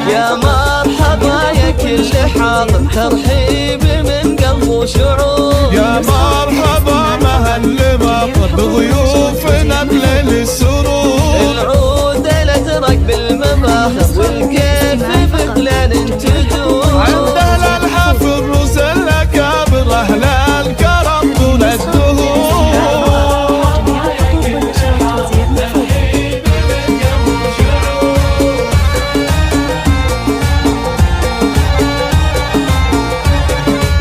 يا مرحبا يا كل حاضر، ترحيب من قلب وشعور. يا مرحبا مهل مطر بضيوفنا بليل السرور. العود الازرق بالمباخر والكيف بقلال تدور. عندنا الحفل روس الاكابر اهل الكرم طول الدهور.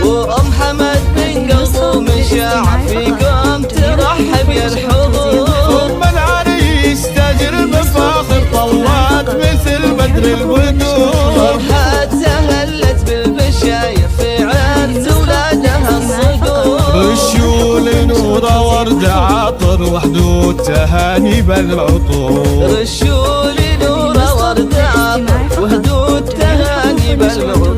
وام حمد من قلبه مشاعر فيكم ترحب يا الحضور. ام العريس تاج المفاخر طلعت مثل بدر البدور. فرحتها هلت بالبشاير في عرس ولادها الصقور. رشوا نوره ورد عطر وحدود تهاني بالعطور. رشوا نوره ورد عطر وحدود تهاني بالعطور.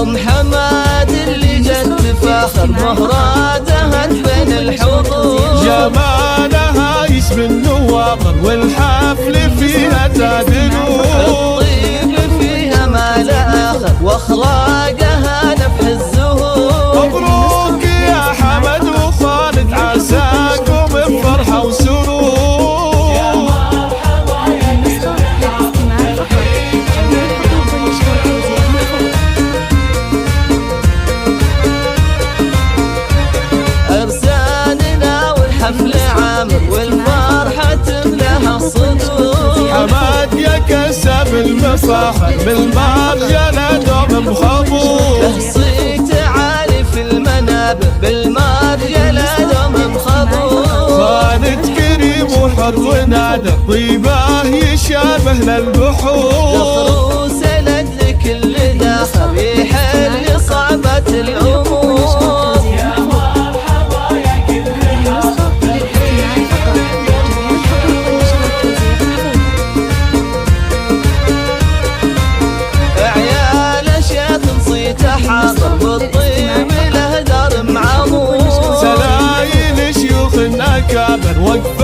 ام حماد اللي جت تفاخر مهراتها بين الحضور. جمالها يسم النواقر والحفل فيها تدنور. الطيب فيها ما لا اخر واخلاقها نفح الزهور. مبروك يا حمد وخالد عساكم بفرحه وسرور. ارسالنا والحفل عامر والفرحه تملاها الصدور. حماد يا كسب المفاخر بالمرجله دوم مخبور. له صيت عالي في المنابر بالمرجله دوم مخبور. خالد كريم وحر ونادر طيبه يشابه للبحور. لخروس لك اللي داخل يحل صعبة الأمور. عيال شيخ صيته حاضر والطيب له دار معمور. سلايل شيوخ اكابر وقف